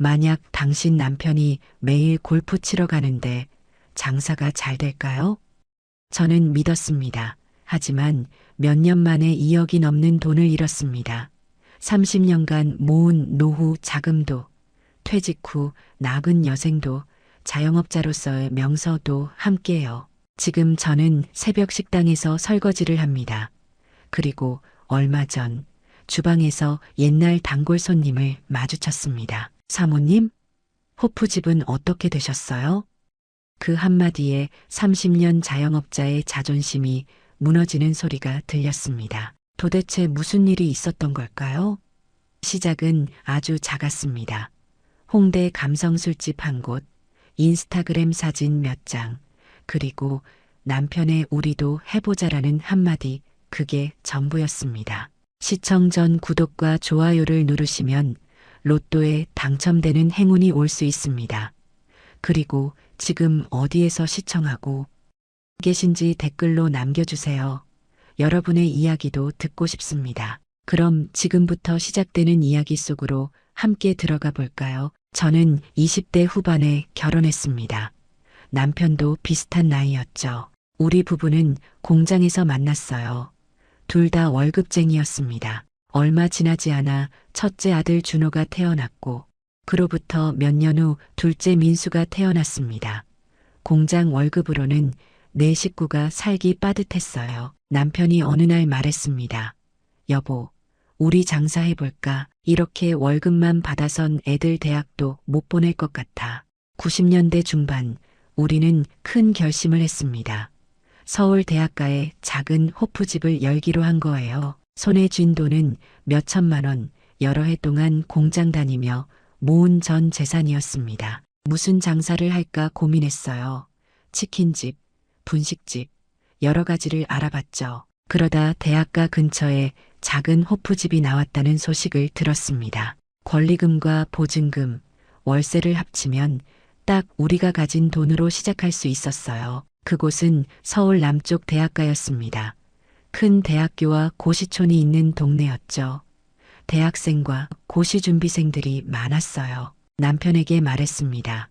만약 당신 남편이 매일 골프 치러 가는데 장사가 잘 될까요? 저는 믿었습니다. 하지만 몇 년 만에 2억이 넘는 돈을 잃었습니다. 30년간 모은 노후 자금도, 퇴직 후 낳은 여생도, 자영업자로서의 명서도 함께요. 지금 저는 새벽 식당에서 설거지를 합니다. 그리고 얼마 전 주방에서 옛날 단골 손님을 마주쳤습니다. 사모님, 호프집은 어떻게 되셨어요? 그 한마디에 30년 자영업자의 자존심이 무너지는 소리가 들렸습니다. 도대체 무슨 일이 있었던 걸까요? 시작은 아주 작았습니다. 홍대 감성술집 한 곳, 인스타그램 사진 몇 장, 그리고 남편의 우리도 해보자라는 한마디, 그게 전부였습니다. 시청 전 구독과 좋아요를 누르시면 로또에 당첨되는 행운이 올 수 있습니다. 그리고 지금 어디에서 시청하고 계신지 댓글로 남겨주세요. 여러분의 이야기도 듣고 싶습니다. 그럼 지금부터 시작되는 이야기 속으로 함께 들어가 볼까요? 저는 20대 후반에 결혼했습니다. 남편도 비슷한 나이였죠. 우리 부부는 공장에서 만났어요. 둘 다 월급쟁이였습니다. 얼마 지나지 않아 첫째 아들 준호가 태어났고 그로부터 몇 년 후 둘째 민수가 태어났습니다. 공장 월급으로는 네 식구가 살기 빠듯했어요. 남편이 어느 날 말했습니다. 여보, 우리 장사해볼까? 이렇게 월급만 받아선 애들 대학도 못 보낼 것 같아. 90년대 중반 우리는 큰 결심을 했습니다. 서울 대학가에 작은 호프집을 열기로 한 거예요. 손에 쥔 돈은 몇 천만 원, 여러 해 동안 공장 다니며 모은 전 재산이었습니다. 무슨 장사를 할까 고민했어요. 치킨집, 분식집, 여러 가지를 알아봤죠. 그러다 대학가 근처에 작은 호프집이 나왔다는 소식을 들었습니다. 권리금과 보증금, 월세를 합치면 딱 우리가 가진 돈으로 시작할 수 있었어요. 그곳은 서울 남쪽 대학가였습니다. 큰 대학교와 고시촌이 있는 동네였죠. 대학생과 고시준비생들이 많았어요. 남편에게 말했습니다.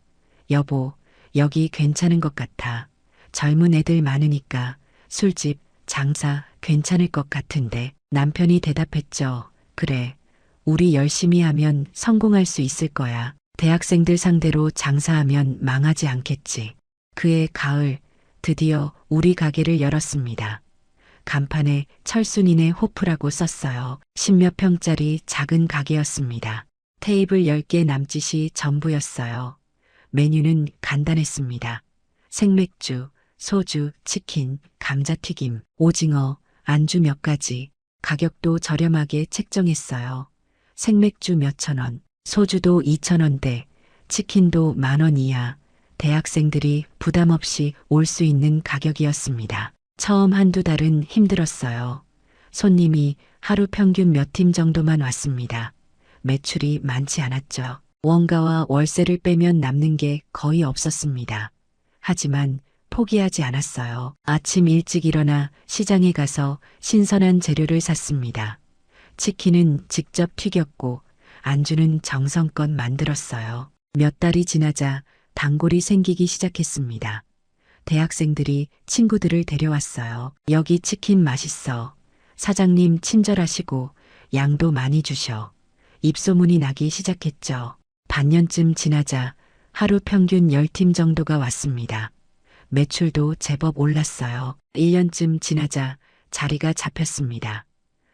여보, 여기 괜찮은 것 같아. 젊은 애들 많으니까 술집, 장사 괜찮을 것 같은데. 남편이 대답했죠. 그래, 우리 열심히 하면 성공할 수 있을 거야. 대학생들 상대로 장사하면 망하지 않겠지. 그해 가을, 드디어 우리 가게를 열었습니다. 간판에 철순이네 호프라고 썼어요. 10몇 평짜리 작은 가게였습니다. 테이블 10개 남짓이 전부였어요. 메뉴는 간단했습니다. 생맥주, 소주, 치킨, 감자튀김, 오징어, 안주 몇 가지. 가격도 저렴하게 책정했어요. 생맥주 몇천 원, 소주도 2,000원대, 치킨도 10,000원 이하. 대학생들이 부담 없이 올 수 있는 가격이었습니다. 처음 한두 달은 힘들었어요. 손님이 하루 평균 몇 팀 정도만 왔습니다. 매출이 많지 않았죠. 원가와 월세를 빼면 남는 게 거의 없었습니다. 하지만 포기하지 않았어요. 아침 일찍 일어나 시장에 가서 신선한 재료를 샀습니다. 치킨은 직접 튀겼고 안주는 정성껏 만들었어요. 몇 달이 지나자 단골이 생기기 시작했습니다. 대학생들이 친구들을 데려왔어요. 여기 치킨 맛있어. 사장님 친절하시고 양도 많이 주셔. 입소문이 나기 시작했죠. 반년쯤 지나자 하루 평균 10팀 정도가 왔습니다. 매출도 제법 올랐어요. 1년쯤 지나자 자리가 잡혔습니다.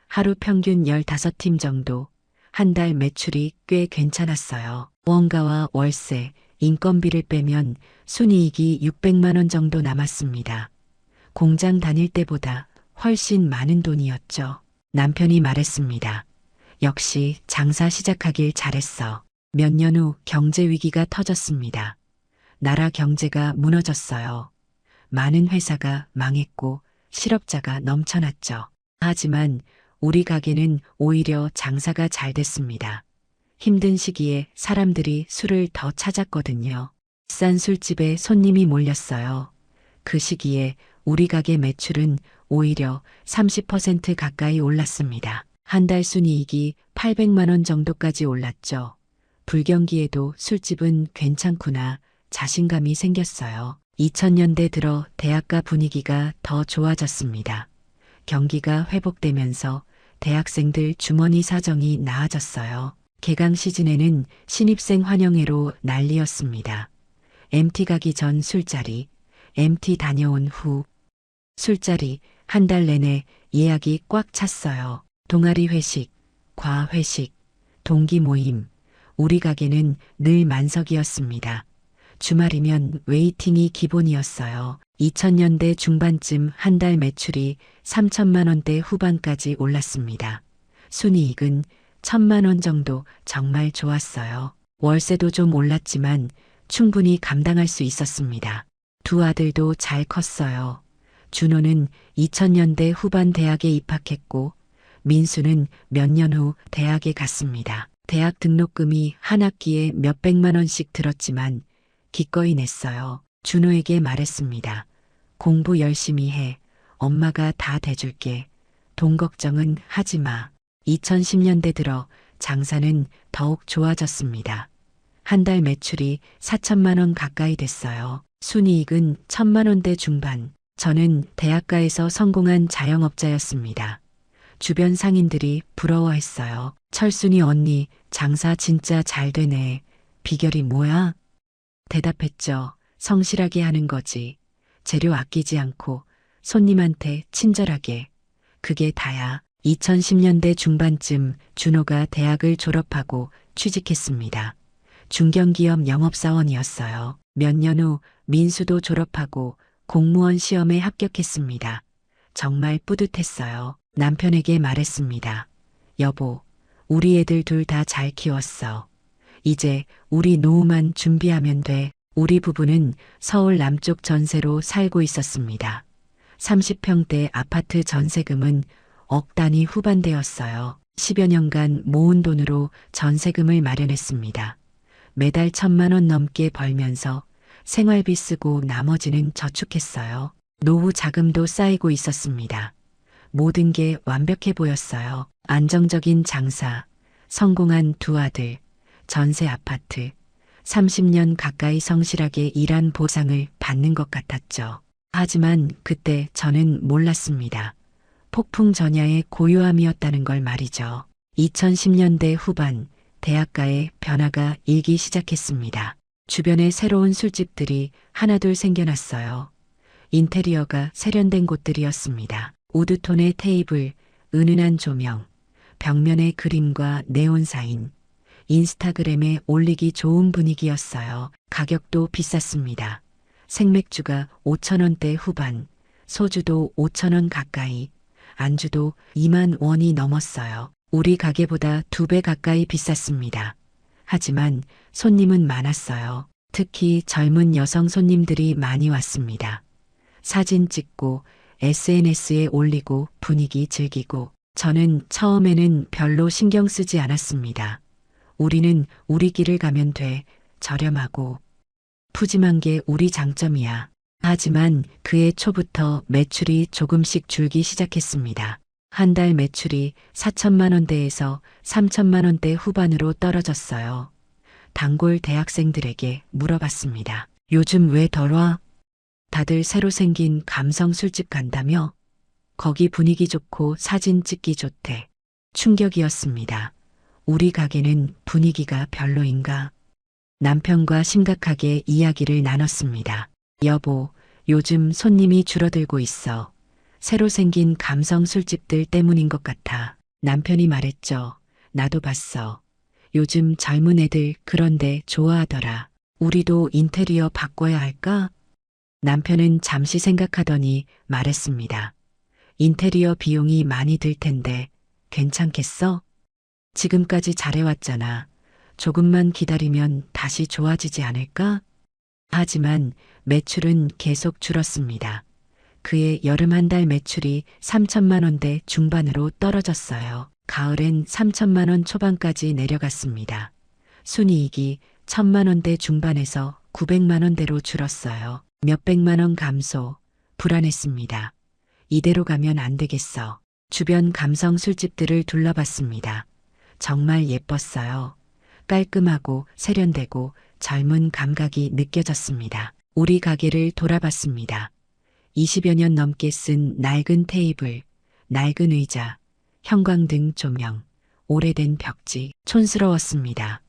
하루 평균 15팀 정도. 한 달 매출이 꽤 괜찮았어요. 원가와 월세, 인건비를 빼면 순이익이 600만 원 정도 남았습니다. 공장 다닐 때보다 훨씬 많은 돈이었죠. 남편이 말했습니다. 역시 장사 시작하길 잘했어. 몇 년 후 경제 위기가 터졌습니다. 나라 경제가 무너졌어요. 많은 회사가 망했고 실업자가 넘쳐났죠. 하지만 우리 가게는 오히려 장사가 잘 됐습니다. 힘든 시기에 사람들이 술을 더 찾았거든요. 비싼 술집에 손님이 몰렸어요. 그 시기에 우리 가게 매출은 오히려 30% 가까이 올랐습니다. 한 달 순이익이 800만 원 정도까지 올랐죠. 불경기에도 술집은 괜찮구나 자신감이 생겼어요. 2000년대 들어 대학가 분위기가 더 좋아졌습니다. 경기가 회복되면서 대학생들 주머니 사정이 나아졌어요. 개강 시즌에는 신입생 환영회로 난리였습니다. MT 가기 전 술자리, MT 다녀온 후 술자리 한 달 내내 예약이 꽉 찼어요. 동아리 회식, 과회식, 동기 모임, 우리 가게는 늘 만석이었습니다. 주말이면 웨이팅이 기본이었어요. 2000년대 중반쯤 한 달 매출이 3천만 원대 후반까지 올랐습니다. 순이익은 1000만 원 정도 정말 좋았어요. 월세도 좀 올랐지만 충분히 감당할 수 있었습니다. 두 아들도 잘 컸어요. 준호는 2000년대 후반 대학에 입학했고 민수는 몇 년 후 대학에 갔습니다. 대학 등록금이 한 학기에 몇백만 원씩 들었지만 기꺼이 냈어요. 준호에게 말했습니다. 공부 열심히 해. 엄마가 다 대줄게. 돈 걱정은 하지 마. 2010년대 들어 장사는 더욱 좋아졌습니다. 한 달 매출이 4천만 원 가까이 됐어요. 순이익은 1000만 원대 중반. 저는 대학가에서 성공한 자영업자였습니다. 주변 상인들이 부러워했어요. 철순이 언니 장사 진짜 잘 되네. 비결이 뭐야? 대답했죠. 성실하게 하는 거지. 재료 아끼지 않고 손님한테 친절하게. 그게 다야. 2010년대 중반쯤 준호가 대학을 졸업하고 취직했습니다. 중견기업 영업사원이었어요. 몇 년 후 민수도 졸업하고 공무원 시험에 합격했습니다. 정말 뿌듯했어요. 남편에게 말했습니다. 여보, 우리 애들 둘 다 잘 키웠어. 이제 우리 노후만 준비하면 돼. 우리 부부는 서울 남쪽 전세로 살고 있었습니다. 30평대 아파트 전세금은 억 단위 후반대였어요. 10여 년간 모은 돈으로 전세금을 마련했습니다. 매달 1000만 원 넘게 벌면서 생활비 쓰고 나머지는 저축했어요. 노후 자금도 쌓이고 있었습니다. 모든 게 완벽해 보였어요. 안정적인 장사, 성공한 두 아들, 전세 아파트, 30년 가까이 성실하게 일한 보상을 받는 것 같았죠. 하지만 그때 저는 몰랐습니다. 폭풍 전야의 고요함이었다는 걸 말이죠. 2010년대 후반 대학가에 변화가 일기 시작했습니다. 주변에 새로운 술집들이 하나둘 생겨났어요. 인테리어가 세련된 곳들이었습니다. 우드톤의 테이블, 은은한 조명, 벽면의 그림과 네온 사인, 인스타그램에 올리기 좋은 분위기였어요. 가격도 비쌌습니다. 생맥주가 5,000원대 후반, 소주도 5,000원 가까이, 안주도 2만 원이 넘었어요. 우리 가게보다 2배 가까이 비쌌습니다. 하지만 손님은 많았어요. 특히 젊은 여성 손님들이 많이 왔습니다. 사진 찍고 SNS에 올리고 분위기 즐기고. 저는 처음에는 별로 신경 쓰지 않았습니다. 우리는 우리 길을 가면 돼. 저렴하고 푸짐한 게 우리 장점이야. 하지만 그해 초부터 매출이 조금씩 줄기 시작했습니다. 한 달 매출이 4천만 원대에서 3천만 원대 후반으로 떨어졌어요. 단골 대학생들에게 물어봤습니다. 요즘 왜 덜 와? 다들 새로 생긴 감성 술집 간다며? 거기 분위기 좋고 사진 찍기 좋대. 충격이었습니다. 우리 가게는 분위기가 별로인가? 남편과 심각하게 이야기를 나눴습니다. 여보, 요즘 손님이 줄어들고 있어. 새로 생긴 감성 술집들 때문인 것 같아. 남편이 말했죠. 나도 봤어. 요즘 젊은 애들 그런데 좋아하더라. 우리도 인테리어 바꿔야 할까? 남편은 잠시 생각하더니 말했습니다. 인테리어 비용이 많이 들 텐데 괜찮겠어? 지금까지 잘해왔잖아. 조금만 기다리면 다시 좋아지지 않을까? 하지만 매출은 계속 줄었습니다. 그해 여름 한 달 매출이 3천만 원대 중반으로 떨어졌어요. 가을엔 3천만 원 초반까지 내려갔습니다. 순이익이 1000만 원대 중반에서 900만 원대로 줄었어요. 몇백만 원 감소, 불안했습니다. 이대로 가면 안 되겠어. 주변 감성 술집들을 둘러봤습니다. 정말 예뻤어요. 깔끔하고 세련되고 젊은 감각이 느껴졌습니다. 우리 가게를 돌아봤습니다. 20여 년 넘게 쓴 낡은 테이블, 낡은 의자, 형광등 조명, 오래된 벽지, 촌스러웠습니다.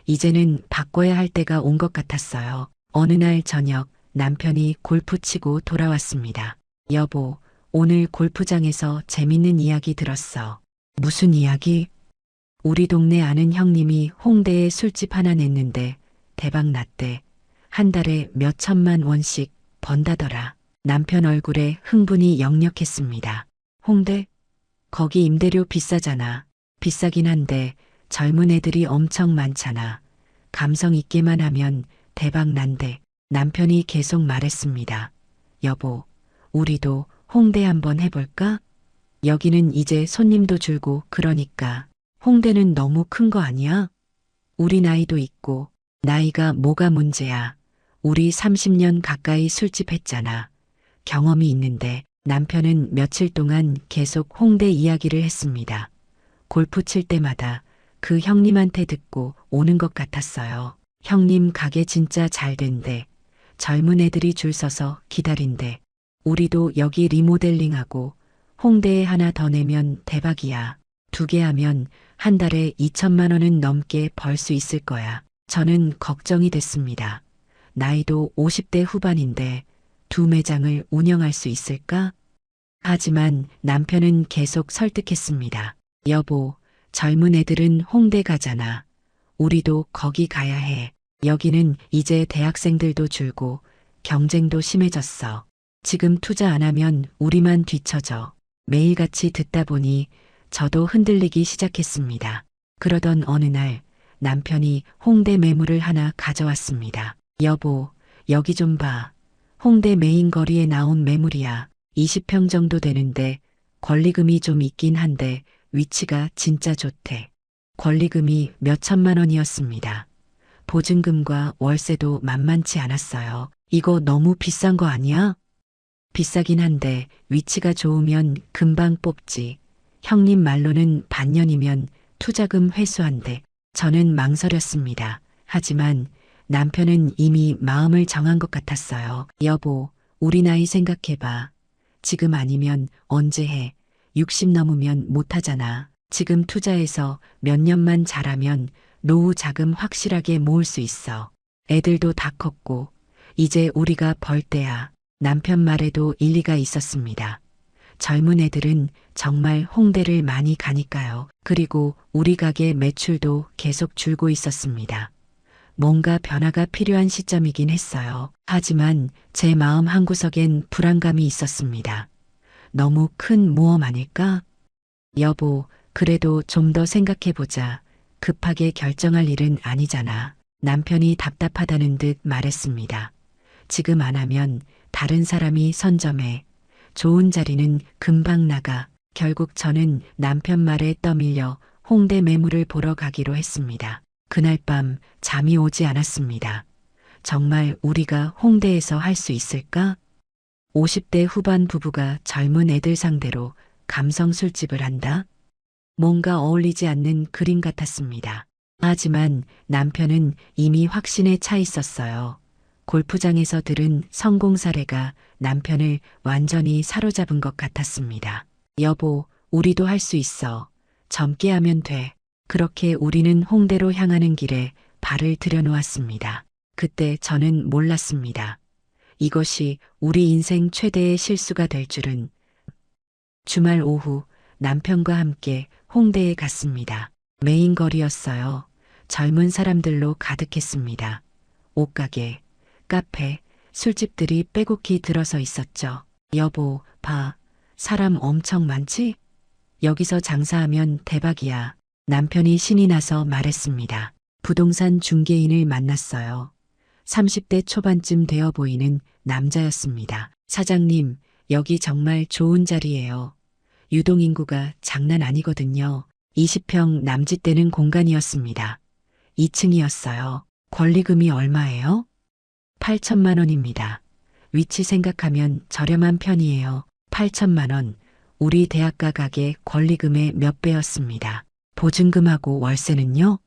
이제는 바꿔야 할 때가 온 것 같았어요. 어느 날 저녁 남편이 골프 치고 돌아왔습니다. 여보, 오늘 골프장에서 재밌는 이야기 들었어. 무슨 이야기? 우리 동네 아는 형님이 홍대에 술집 하나 냈는데 대박 났대. 한 달에 몇 천만 원씩 번다더라. 남편 얼굴에 흥분이 역력했습니다. 홍대? 거기 임대료 비싸잖아. 비싸긴 한데 젊은 애들이 엄청 많잖아. 감성 있게만 하면 대박 난대. 남편이 계속 말했습니다. 여보, 우리도 홍대 한번 해볼까? 여기는 이제 손님도 줄고 그러니까. 홍대는 너무 큰 거 아니야? 우리 나이도 있고. 나이가 뭐가 문제야. 우리 30년 가까이 술집 했잖아. 경험이 있는데. 남편은 며칠 동안 계속 홍대 이야기를 했습니다. 골프 칠 때마다 그 형님한테 듣고 오는 것 같았어요. 형님 가게 진짜 잘 된대. 젊은 애들이 줄 서서 기다린대. 우리도 여기 리모델링하고 홍대에 하나 더 내면 대박이야. 2개 하면 한 달에 2천만 원은 넘게 벌 수 있을 거야. 저는 걱정이 됐습니다. 나이도 50대 후반인데 2 매장을 운영할 수 있을까? 하지만 남편은 계속 설득했습니다. 여보, 젊은 애들은 홍대 가잖아. 우리도 거기 가야 해. 여기는 이제 대학생들도 줄고 경쟁도 심해졌어. 지금 투자 안 하면 우리만 뒤처져. 매일같이 듣다 보니 저도 흔들리기 시작했습니다. 그러던 어느 날 남편이 홍대 매물을 하나 가져왔습니다. 여보, 여기 좀 봐. 홍대 메인 거리에 나온 매물이야. 20평 정도 되는데 권리금이 좀 있긴 한데 위치가 진짜 좋대. 권리금이 몇 천만 원이었습니다. 보증금과 월세도 만만치 않았어요. 이거 너무 비싼 거 아니야? 비싸긴 한데 위치가 좋으면 금방 뽑지. 형님 말로는 반년이면 투자금 회수한대. 저는 망설였습니다. 하지만 남편은 이미 마음을 정한 것 같았어요. 여보, 우리 나이 생각해봐. 지금 아니면 언제 해? 60 넘으면 못하잖아. 지금 투자해서 몇 년만 잘하면 노후 자금 확실하게 모을 수 있어. 애들도 다 컸고 이제 우리가 벌 때야. 남편 말에도 일리가 있었습니다. 젊은 애들은 정말 홍대를 많이 가니까요. 그리고 우리 가게 매출도 계속 줄고 있었습니다. 뭔가 변화가 필요한 시점이긴 했어요. 하지만 제 마음 한구석엔 불안감이 있었습니다. 너무 큰 모험 아닐까? 여보, 그래도 좀 더 생각해보자. 급하게 결정할 일은 아니잖아. 남편이 답답하다는 듯 말했습니다. 지금 안 하면 다른 사람이 선점해. 좋은 자리는 금방 나가. 결국 저는 남편 말에 떠밀려 홍대 매물을 보러 가기로 했습니다. 그날 밤 잠이 오지 않았습니다. 정말 우리가 홍대에서 할 수 있을까? 50대 후반 부부가 젊은 애들 상대로 감성 술집을 한다? 뭔가 어울리지 않는 그림 같았습니다. 하지만 남편은 이미 확신에 차 있었어요. 골프장에서 들은 성공 사례가 남편을 완전히 사로잡은 것 같았습니다. 여보, 우리도 할 수 있어. 젊게 하면 돼. 그렇게 우리는 홍대로 향하는 길에 발을 들여놓았습니다. 그때 저는 몰랐습니다. 이것이 우리 인생 최대의 실수가 될 줄은. 주말 오후 남편과 함께 홍대에 갔습니다. 메인 거리였어요. 젊은 사람들로 가득했습니다. 옷가게, 카페, 술집들이 빼곡히 들어서 있었죠. 여보, 봐. 사람 엄청 많지? 여기서 장사하면 대박이야. 남편이 신이 나서 말했습니다. 부동산 중개인을 만났어요. 30대 초반쯤 되어 보이는 남자였습니다. 사장님, 여기 정말 좋은 자리예요. 유동인구가 장난 아니거든요. 20평 남짓되는 공간이었습니다. 2층이었어요. 권리금이 얼마예요? 8천만 원입니다. 위치 생각하면 저렴한 편이에요. 8천만 원. 우리 대학가 가게 권리금의 몇 배였습니다. 보증금하고 월세는요?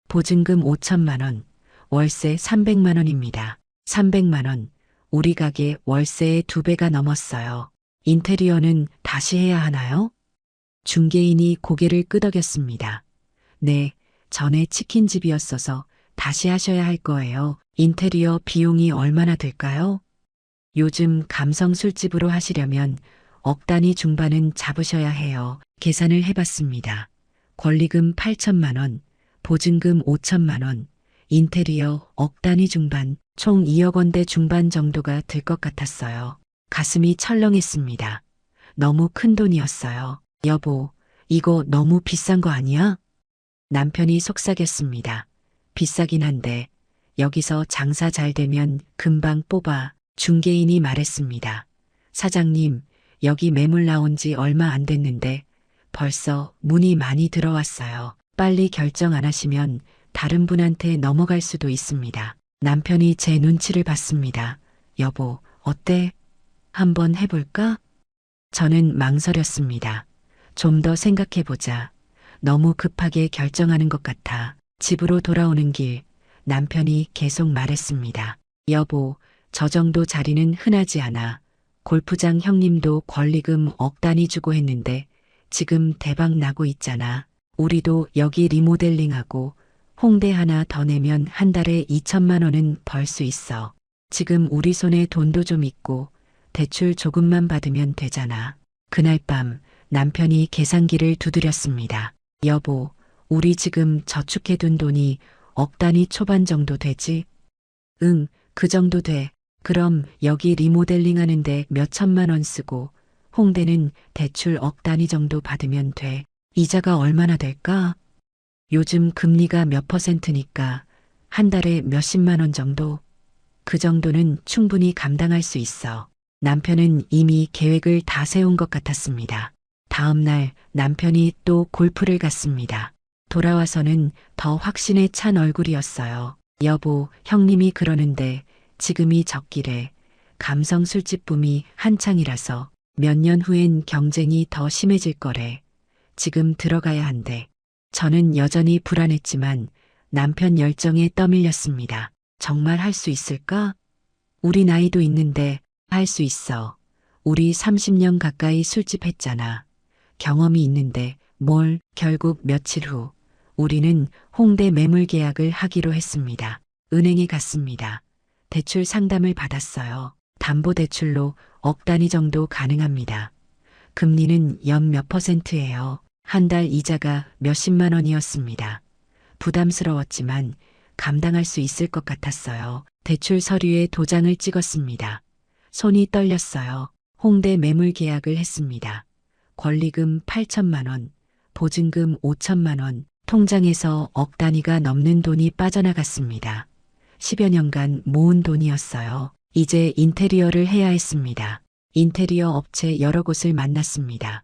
보증금 5천만 원, 월세 300만 원입니다. 300만 원. 우리 가게 월세의 2배가 넘었어요. 인테리어는 다시 해야 하나요? 중개인이 고개를 끄덕였습니다. 네, 전에 치킨집이었어서 다시 하셔야 할 거예요. 인테리어 비용이 얼마나 들까요? 요즘 감성 술집으로 하시려면 억 단위 중반은 잡으셔야 해요. 계산을 해봤습니다. 권리금 8천만 원, 보증금 5천만 원, 인테리어 억 단위 중반, 총 2억 원대 중반 정도가 들 것 같았어요. 가슴이 철렁했습니다. 너무 큰 돈이었어요. 여보, 이거 너무 비싼 거 아니야? 남편이 속삭였습니다. 비싸긴 한데 여기서 장사 잘 되면 금방 뽑아. 중개인이 말했습니다. 사장님, 여기 매물 나온 지 얼마 안 됐는데 벌써 문의 많이 들어왔어요. 빨리 결정 안 하시면 다른 분한테 넘어갈 수도 있습니다. 남편이 제 눈치를 봤습니다. 여보, 어때? 한번 해볼까? 저는 망설였습니다. 좀 더 생각해보자. 너무 급하게 결정하는 것 같아. 집으로 돌아오는 길, 남편이 계속 말했습니다. 여보, 저 정도 자리는 흔하지 않아. 골프장 형님도 권리금 억 단위 주고 했는데 지금 대박 나고 있잖아. 우리도 여기 리모델링하고 홍대 하나 더 내면 한 달에 2천만 원은 벌 수 있어. 지금 우리 손에 돈도 좀 있고 대출 조금만 받으면 되잖아. 그날 밤 남편이 계산기를 두드렸습니다. 여보, 우리 지금 저축해둔 돈이 억 단위 초반 정도 되지? 응, 그 정도 돼. 그럼 여기 리모델링 하는데 몇 천만 원 쓰고 홍대는 대출 억 단위 정도 받으면 돼. 이자가 얼마나 될까? 요즘 금리가 몇 %니까 한 달에 몇십만 원 정도? 그 정도는 충분히 감당할 수 있어. 남편은 이미 계획을 다 세운 것 같았습니다. 다음 날 남편이 또 골프를 갔습니다. 돌아와서는 더 확신에 찬 얼굴이었어요. 여보, 형님이 그러는데 지금이 적기래. 감성 술집 붐이 한창이라서 몇 년 후엔 경쟁이 더 심해질 거래. 지금 들어가야 한대. 저는 여전히 불안했지만 남편 열정에 떠밀렸습니다. 정말 할 수 있을까? 우리 나이도 있는데 할 수 있어. 우리 30년 가까이 술집 했잖아. 경험이 있는데 뭘. 결국 며칠 후 우리는 홍대 매물 계약을 하기로 했습니다. 은행에 갔습니다. 대출 상담을 받았어요. 담보대출로 억 단위 정도 가능합니다. 금리는 연 몇 %예요. 한 달 이자가 몇십만 원이었습니다. 부담스러웠지만 감당할 수 있을 것 같았어요. 대출 서류에 도장을 찍었습니다. 손이 떨렸어요. 홍대 매물 계약을 했습니다. 권리금 8천만 원, 보증금 5천만 원, 통장에서 억 단위가 넘는 돈이 빠져나갔습니다. 10여 년간 모은 돈이었어요. 이제 인테리어를 해야 했습니다. 인테리어 업체 여러 곳을 만났습니다.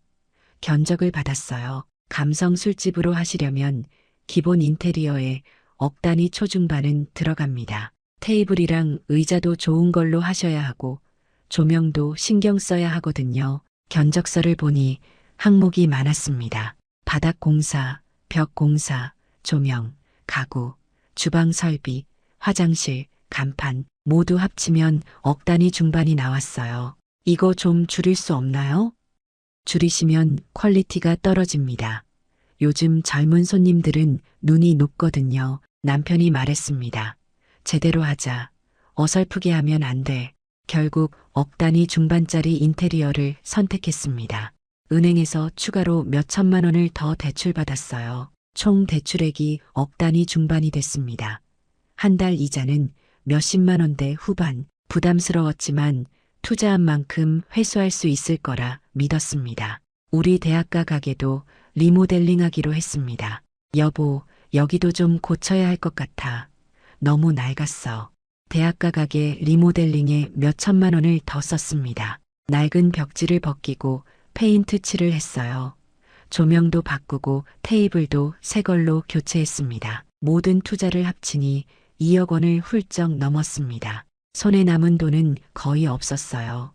견적을 받았어요. 감성 술집으로 하시려면 기본 인테리어에 억 단위 초중반은 들어갑니다. 테이블이랑 의자도 좋은 걸로 하셔야 하고 조명도 신경 써야 하거든요. 견적서를 보니 항목이 많았습니다. 바닥 공사, 벽 공사, 조명, 가구, 주방 설비, 화장실, 간판 모두 합치면 억 단위 중반이 나왔어요. 이거 좀 줄일 수 없나요? 줄이시면 퀄리티가 떨어집니다. 요즘 젊은 손님들은 눈이 높거든요. 남편이 말했습니다. 제대로 하자. 어설프게 하면 안 돼. 결국 억 단위 중반짜리 인테리어를 선택했습니다. 은행에서 추가로 몇 천만 원을 더 대출받았어요. 총 대출액이 억 단위 중반이 됐습니다. 한 달 이자는 몇십만 원대 후반. 부담스러웠지만 투자한 만큼 회수할 수 있을 거라 믿었습니다. 우리 대학가 가게도 리모델링하기로 했습니다. 여보, 여기도 좀 고쳐야 할 것 같아. 너무 낡았어. 대학가 가게 리모델링에 몇 천만 원을 더 썼습니다. 낡은 벽지를 벗기고 페인트 칠을 했어요. 조명도 바꾸고 테이블도 새 걸로 교체했습니다. 모든 투자를 합치니 2억 원을 훌쩍 넘었습니다. 손에 남은 돈은 거의 없었어요.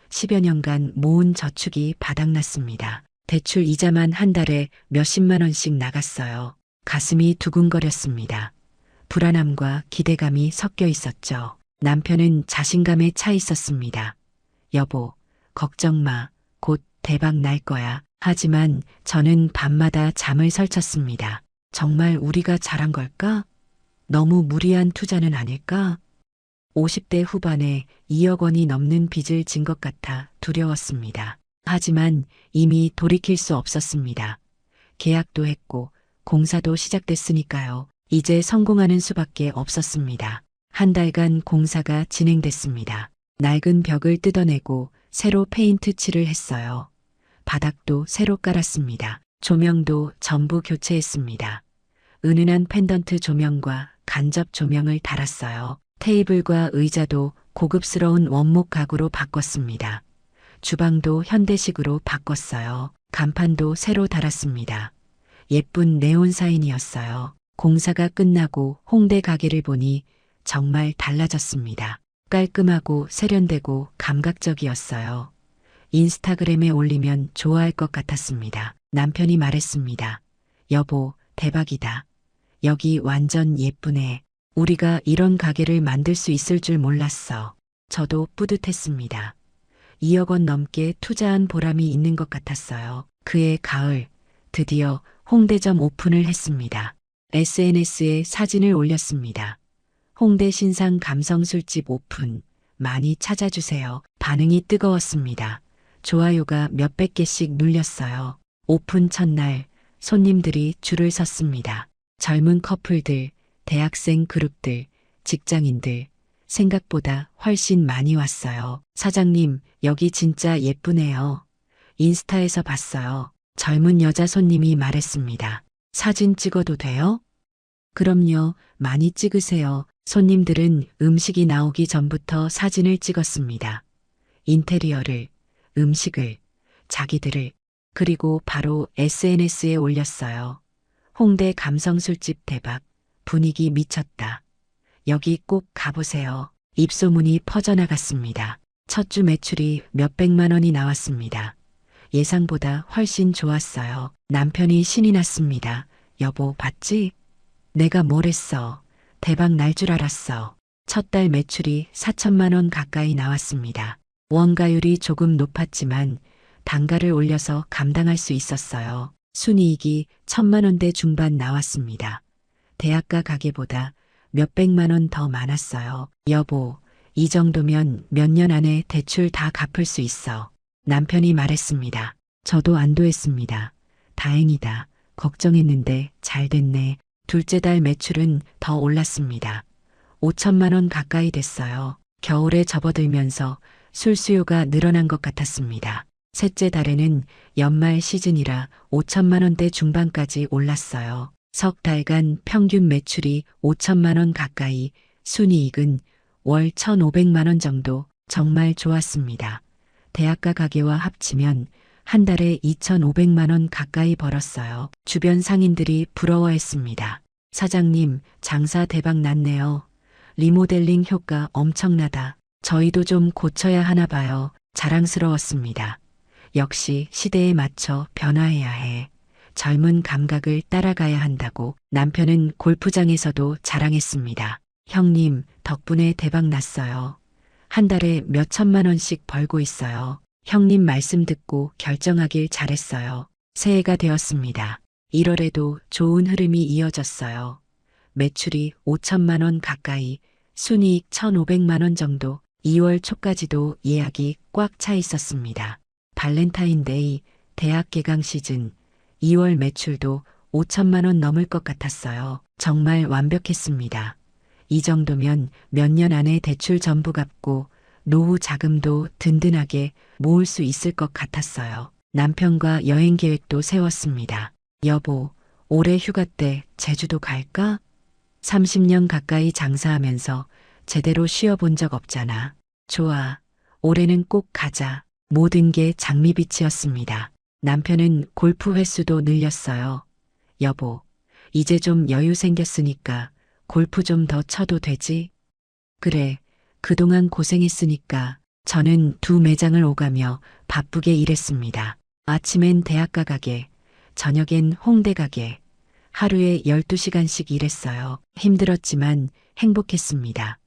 10여 년간 모은 저축이 바닥났습니다. 대출 이자만 한 달에 몇십만 원씩 나갔어요. 가슴이 두근거렸습니다. 불안함과 기대감이 섞여 있었죠. 남편은 자신감에 차 있었습니다. 여보, 걱정 마. 곧 대박 날 거야. 하지만 저는 밤마다 잠을 설쳤습니다. 정말 우리가 잘한 걸까? 너무 무리한 투자는 아닐까? 50대 후반에 2억 원이 넘는 빚을 진 것 같아 두려웠습니다. 하지만 이미 돌이킬 수 없었습니다. 계약도 했고 공사도 시작됐으니까요. 이제 성공하는 수밖에 없었습니다. 한 달간 공사가 진행됐습니다. 낡은 벽을 뜯어내고 새로 페인트 칠을 했어요. 바닥도 새로 깔았습니다. 조명도 전부 교체했습니다. 은은한 펜던트 조명과 간접 조명을 달았어요. 테이블과 의자도 고급스러운 원목 가구로 바꿨습니다. 주방도 현대식으로 바꿨어요. 간판도 새로 달았습니다. 예쁜 네온 사인이었어요. 공사가 끝나고 홍대 가게를 보니 정말 달라졌습니다. 깔끔하고 세련되고 감각적이었어요. 인스타그램에 올리면 좋아할 것 같았습니다. 남편이 말했습니다. 여보, 대박이다. 여기 완전 예쁘네. 우리가 이런 가게를 만들 수 있을 줄 몰랐어. 저도 뿌듯했습니다. 2억 원 넘게 투자한 보람이 있는 것 같았어요. 그해 가을, 드디어 홍대점 오픈을 했습니다. SNS에 사진을 올렸습니다. 홍대 신상 감성 술집 오픈. 많이 찾아주세요. 반응이 뜨거웠습니다. 좋아요가 몇백 개씩 눌렸어요. 오픈 첫날 손님들이 줄을 섰습니다. 젊은 커플들, 대학생 그룹들, 직장인들, 생각보다 훨씬 많이 왔어요. 사장님, 여기 진짜 예쁘네요. 인스타에서 봤어요. 젊은 여자 손님이 말했습니다. 사진 찍어도 돼요? 그럼요, 많이 찍으세요. 손님들은 음식이 나오기 전부터 사진을 찍었습니다. 인테리어를, 음식을, 자기들을, 그리고 바로 SNS에 올렸어요. 홍대 감성술집 대박, 분위기 미쳤다. 여기 꼭 가보세요. 입소문이 퍼져나갔습니다. 첫 주 매출이 몇백만 원이 나왔습니다. 예상보다 훨씬 좋았어요. 남편이 신이 났습니다. 여보, 봤지? 내가 뭘 했어. 대박 날 줄 알았어. 첫 달 매출이 4천만 원 가까이 나왔습니다. 원가율이 조금 높았지만 단가를 올려서 감당할 수 있었어요. 순이익이 1,000만 원대 중반 나왔습니다. 대학가 가게보다 몇백만 원 더 많았어요. 여보, 이 정도면 몇 년 안에 대출 다 갚을 수 있어. 남편이 말했습니다. 저도 안도했습니다. 다행이다. 걱정했는데 잘 됐네. 둘째 달 매출은 더 올랐습니다. 5천만 원 가까이 됐어요. 겨울에 접어들면서 술 수요가 늘어난 것 같았습니다. 셋째 달에는 연말 시즌이라 5천만 원대 중반까지 올랐어요. 석 달간 평균 매출이 5천만 원 가까이, 순이익은 월 1,500만 원 정도. 정말 좋았습니다. 대학가 가게와 합치면 한 달에 2,500만 원 가까이 벌었어요. 주변 상인들이 부러워했습니다. 사장님, 장사 대박 났네요. 리모델링 효과 엄청나다. 저희도 좀 고쳐야 하나 봐요. 자랑스러웠습니다. 역시 시대에 맞춰 변화해야 해. 젊은 감각을 따라가야 한다고. 남편은 골프장에서도 자랑했습니다. 형님, 덕분에 대박 났어요. 한 달에 몇 천만 원씩 벌고 있어요. 형님 말씀 듣고 결정하길 잘했어요. 새해가 되었습니다. 1월에도 좋은 흐름이 이어졌어요. 매출이 5천만 원 가까이, 순이익 1,500만 원 정도. 2월 초까지도 예약이 꽉 차 있었습니다. 발렌타인데이, 대학 개강 시즌, 2월 매출도 5천만 원 넘을 것 같았어요. 정말 완벽했습니다. 이 정도면 몇 년 안에 대출 전부 갚고 노후 자금도 든든하게 모을 수 있을 것 같았어요. 남편과 여행 계획도 세웠습니다. 여보, 올해 휴가 때 제주도 갈까? 30년 가까이 장사하면서 제대로 쉬어본 적 없잖아. 좋아. 올해는 꼭 가자. 모든 게 장미빛이었습니다. 남편은 골프 횟수도 늘렸어요. 여보, 이제 좀 여유 생겼으니까 골프 좀 더 쳐도 되지? 그래, 그동안 고생했으니까. 저는 두 매장을 오가며 바쁘게 일했습니다. 아침엔 대학가 가게, 저녁엔 홍대 가게. 하루에 12시간씩 일했어요. 힘들었지만 행복했습니다.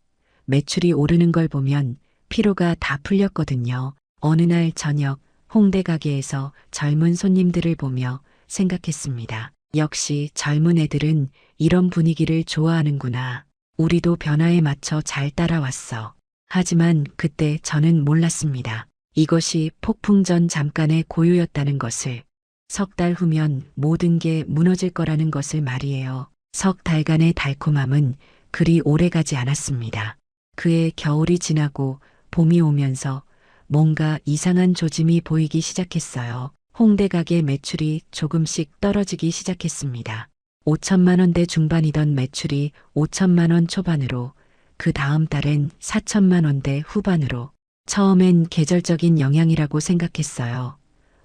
매출이 오르는 걸 보면 피로가 다 풀렸거든요. 어느 날 저녁 홍대 가게에서 젊은 손님들을 보며 생각했습니다. 역시 젊은 애들은 이런 분위기를 좋아하는구나. 우리도 변화에 맞춰 잘 따라왔어. 하지만 그때 저는 몰랐습니다. 이것이 폭풍 전 잠깐의 고요였다는 것을. 석 달 후면 모든 게 무너질 거라는 것을 말이에요. 석 달간의 달콤함은 그리 오래 가지 않았습니다. 그해 겨울이 지나고 봄이 오면서 뭔가 이상한 조짐이 보이기 시작했어요. 홍대 가게 매출이 조금씩 떨어지기 시작했습니다. 5천만 원대 중반이던 매출이 5천만 원 초반으로, 그 다음 달엔 4천만 원대 후반으로. 처음엔 계절적인 영향이라고 생각했어요.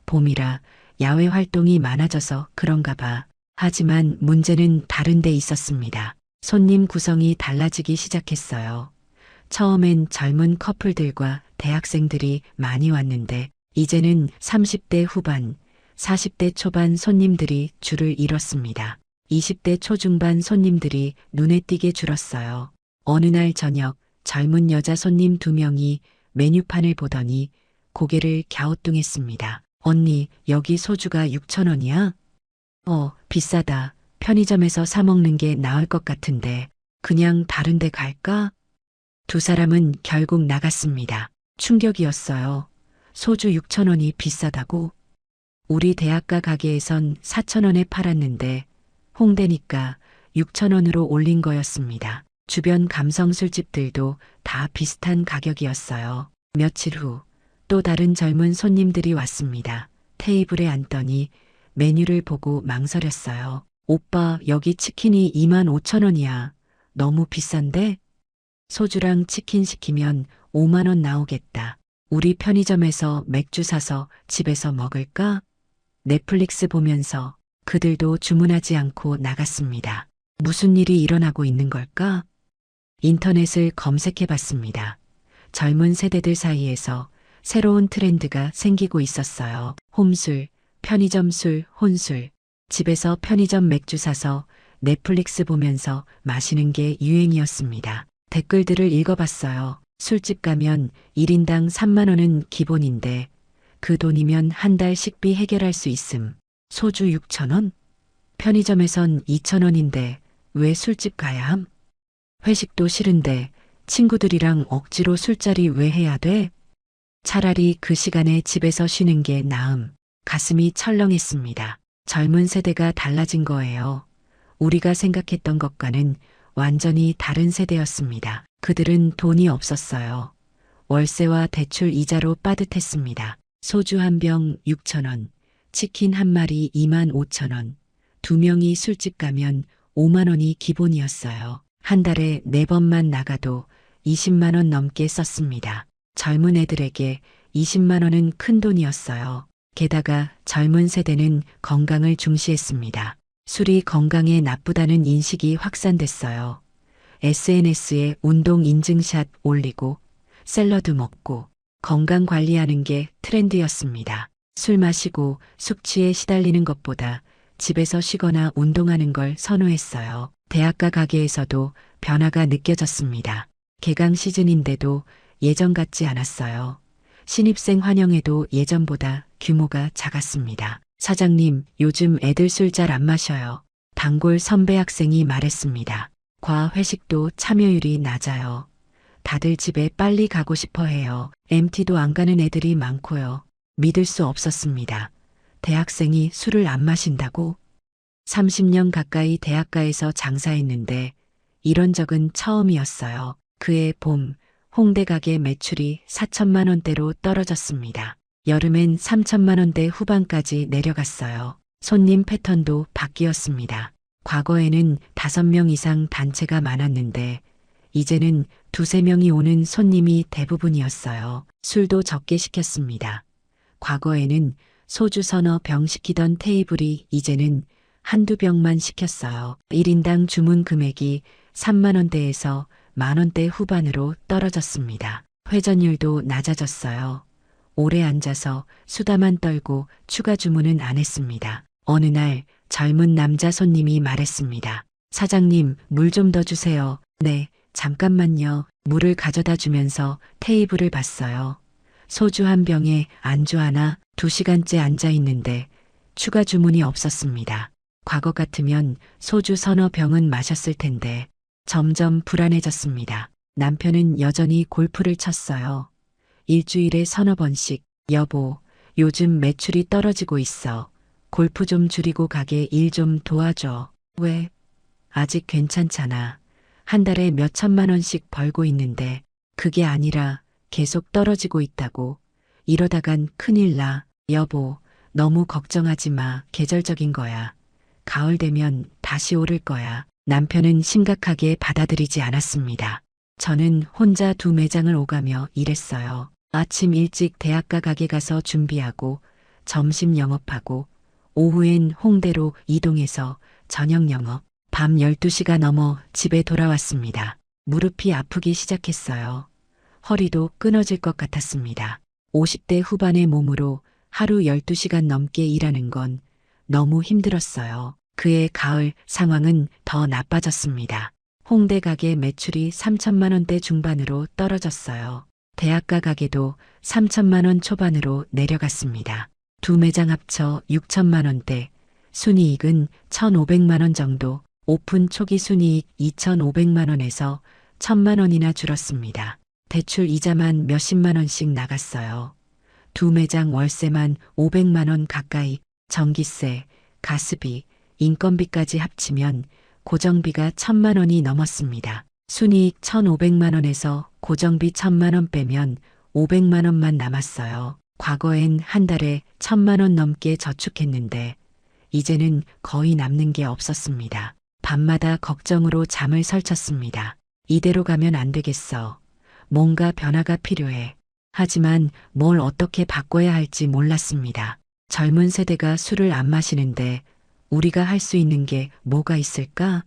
봄이라 야외 활동이 많아져서 그런가 봐. 하지만 문제는 다른 데 있었습니다. 손님 구성이 달라지기 시작했어요. 처음엔 젊은 커플들과 대학생들이 많이 왔는데 이제는 30대 후반, 40대 초반 손님들이 줄을 이뤘습니다. 20대 초중반 손님들이 눈에 띄게 줄었어요. 어느 날 저녁 젊은 여자 손님 2명이 메뉴판을 보더니 고개를 갸우뚱했습니다. 언니, 여기 소주가 6천 원이야? 비싸다. 편의점에서 사 먹는 게 나을 것 같은데 그냥 다른 데 갈까? 두 사람은 결국 나갔습니다. 충격이었어요. 소주 6천 원이 비싸다고? 우리 대학가 가게에선 4천 원에 팔았는데 홍대니까 6천 원으로 올린 거였습니다. 주변 감성 술집들도 다 비슷한 가격이었어요. 며칠 후 또 다른 젊은 손님들이 왔습니다. 테이블에 앉더니 메뉴를 보고 망설였어요. 오빠, 여기 치킨이 2만 5천 원이야. 너무 비싼데? 소주랑 치킨 시키면 5만 원 나오겠다. 우리 편의점에서 맥주 사서 집에서 먹을까? 넷플릭스 보면서 그들도 주문하지 않고 나갔습니다. 무슨 일이 일어나고 있는 걸까? 인터넷을 검색해 봤습니다. 젊은 세대들 사이에서 새로운 트렌드가 생기고 있었어요. 홈술, 편의점 술, 혼술. 집에서 편의점 맥주 사서 넷플릭스 보면서 마시는 게 유행이었습니다. 댓글들을 읽어봤어요. 술집 가면 1인당 3만 원은 기본인데 그 돈이면 한 달 식비 해결할 수 있음. 소주 6천 원? 편의점에선 2천 원인데 왜 술집 가야 함? 회식도 싫은데 친구들이랑 억지로 술자리 왜 해야 돼? 차라리 그 시간에 집에서 쉬는 게 나음. 가슴이 철렁했습니다. 젊은 세대가 달라진 거예요. 우리가 생각했던 것과는 완전히 다른 세대였습니다. 그들은 돈이 없었어요. 월세와 대출 이자로 빠듯했습니다. 소주 한 병 6천 원, 치킨 한 마리 2만 5천 원, 2명이 술집 가면 5만 원이 기본이었어요. 한 달에 4번만 나가도 20만 원 넘게 썼습니다. 젊은 애들에게 20만 원은 큰 돈이었어요. 게다가 젊은 세대는 건강을 중시했습니다. 술이 건강에 나쁘다는 인식이 확산됐어요. SNS에 운동 인증샷 올리고 샐러드 먹고 건강 관리하는 게 트렌드였습니다. 술 마시고 숙취에 시달리는 것보다 집에서 쉬거나 운동하는 걸 선호했어요. 대학가 가게에서도 변화가 느껴졌습니다. 개강 시즌인데도 예전 같지 않았어요. 신입생 환영회도 예전보다 규모가 작았습니다. 사장님, 요즘 애들 술 잘 안 마셔요. 단골 선배 학생이 말했습니다. 과 회식도 참여율이 낮아요. 다들 집에 빨리 가고 싶어 해요. MT도 안 가는 애들이 많고요. 믿을 수 없었습니다. 대학생이 술을 안 마신다고? 30년 가까이 대학가에서 장사했는데 이런 적은 처음이었어요. 그해 봄, 홍대 가게 매출이 4천만 원대로 떨어졌습니다. 여름엔 3천만 원대 후반까지 내려갔어요. 손님 패턴도 바뀌었습니다. 과거에는 5명 이상 단체가 많았는데 이제는 2~3명이 오는 손님이 대부분이었어요. 술도 적게 시켰습니다. 과거에는 소주 서너 병 시키던 테이블이 이제는 한두 병만 시켰어요. 1인당 주문 금액이 3만 원대에서 만 원대 후반으로 떨어졌습니다. 회전율도 낮아졌어요. 오래 앉아서 수다만 떨고 추가 주문은 안 했습니다. 어느 날 젊은 남자 손님이 말했습니다. 사장님, 물 좀 더 주세요. 네, 잠깐만요. 물을 가져다 주면서 테이블을 봤어요. 소주 한 병에 안주 하나, 2시간째 앉아 있는데 추가 주문이 없었습니다. 과거 같으면 소주 서너 병은 마셨을 텐데 점점 불안해졌습니다. 남편은 여전히 골프를 쳤어요. 일주일에 서너 번씩, 여보, 요즘 매출이 떨어지고 있어. 골프 좀 줄이고 가게 일 좀 도와줘. 왜? 아직 괜찮잖아. 한 달에 몇 천만 원씩 벌고 있는데 그게 아니라 계속 떨어지고 있다고. 이러다간 큰일 나. 여보, 너무 걱정하지 마. 계절적인 거야. 가을 되면 다시 오를 거야. 남편은 심각하게 받아들이지 않았습니다. 저는 혼자 2매장을 오가며 일했어요. 아침 일찍 대학가 가게 가서 준비하고 점심 영업하고 오후엔 홍대로 이동해서 저녁 영업. 밤 12시가 넘어 집에 돌아왔습니다. 무릎이 아프기 시작했어요. 허리도 끊어질 것 같았습니다. 50대 후반의 몸으로 하루 12시간 넘게 일하는 건 너무 힘들었어요. 그해 가을 상황은 더 나빠졌습니다. 홍대 가게 매출이 3천만 원대 중반으로 떨어졌어요. 대학가 가게도 3천만 원 초반으로 내려갔습니다. 2매장 합쳐 6천만 원대, 순이익은 1,500만 원 정도, 오픈 초기 순이익 2,500만 원에서 1,000만 원이나 줄었습니다. 대출 이자만 몇십만 원씩 나갔어요. 2매장 월세만 500만 원 가까이, 전기세, 가스비, 인건비까지 합치면 고정비가 1,000만 원이 넘었습니다. 순이익 1,500만 원에서 고정비 1,000만 원 빼면 500만 원만 남았어요. 과거엔 한 달에 1,000만 원 넘게 저축했는데 이제는 거의 남는 게 없었습니다. 밤마다 걱정으로 잠을 설쳤습니다. 이대로 가면 안 되겠어. 뭔가 변화가 필요해. 하지만 뭘 어떻게 바꿔야 할지 몰랐습니다. 젊은 세대가 술을 안 마시는데 우리가 할 수 있는 게 뭐가 있을까?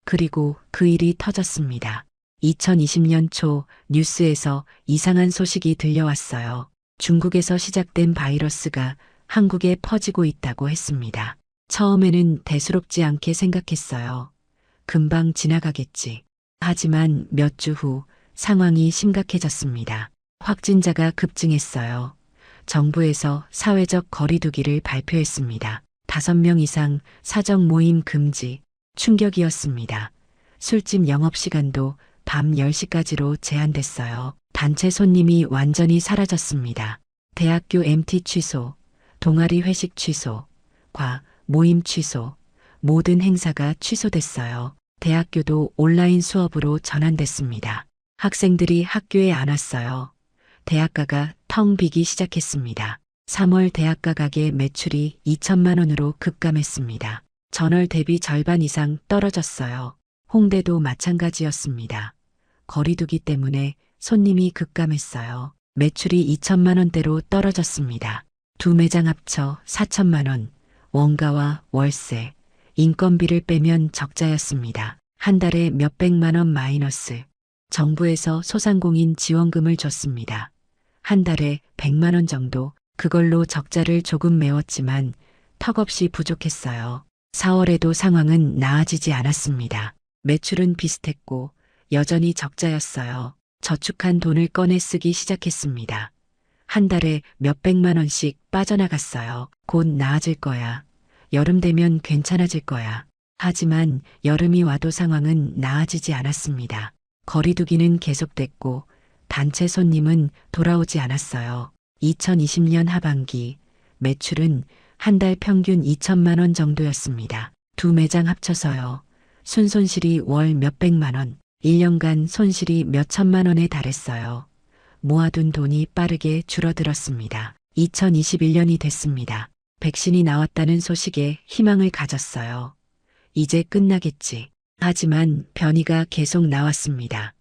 그리고 그 일이 터졌습니다. 2020년 초 뉴스에서 이상한 소식이 들려왔어요. 중국에서 시작된 바이러스가 한국에 퍼지고 있다고 했습니다. 처음에는 대수롭지 않게 생각했어요. 금방 지나가겠지. 하지만 몇 주 후 상황이 심각해졌습니다. 확진자가 급증했어요. 정부에서 사회적 거리두기를 발표했습니다. 5명 이상 사적 모임 금지, 충격이었습니다. 술집 영업시간도 밤 10시까지로 제한됐어요. 단체 손님이 완전히 사라졌습니다. 대학교 MT 취소, 동아리 회식 취소, 모임 취소, 모든 행사가 취소됐어요. 대학교도 온라인 수업으로 전환됐습니다. 학생들이 학교에 안 왔어요. 대학가가 텅 비기 시작했습니다. 3월 대학가 가게 매출이 2천만 원으로 급감했습니다. 전월 대비 절반 이상 떨어졌어요. 홍대도 마찬가지였습니다. 거리두기 때문에 손님이 급감했어요. 매출이 2천만 원대로 떨어졌습니다. 2매장 합쳐 4천만 원, 원가와 월세, 인건비를 빼면 적자였습니다. 한 달에 몇백만 원 마이너스. 정부에서 소상공인 지원금을 줬습니다. 한 달에 100만 원 정도. 그걸로 적자를 조금 메웠지만 턱없이 부족했어요. 4월에도 상황은 나아지지 않았습니다. 매출은 비슷했고 여전히 적자였어요. 저축한 돈을 꺼내 쓰기 시작했습니다. 한 달에 몇백만 원씩 빠져나갔어요. 곧 나아질 거야. 여름 되면 괜찮아질 거야. 하지만 여름이 와도 상황은 나아지지 않았습니다. 거리두기는 계속됐고 단체 손님은 돌아오지 않았어요. 2020년 하반기 매출은 한 달 평균 2천만 원 정도였습니다. 2매장 합쳐서요. 순손실이 월 몇백만 원, 1년간 손실이 몇천만 원에 달했어요. 모아둔 돈이 빠르게 줄어들었습니다. 2021년이 됐습니다. 백신이 나왔다는 소식에 희망을 가졌어요. 이제 끝나겠지. 하지만 변이가 계속 나왔습니다.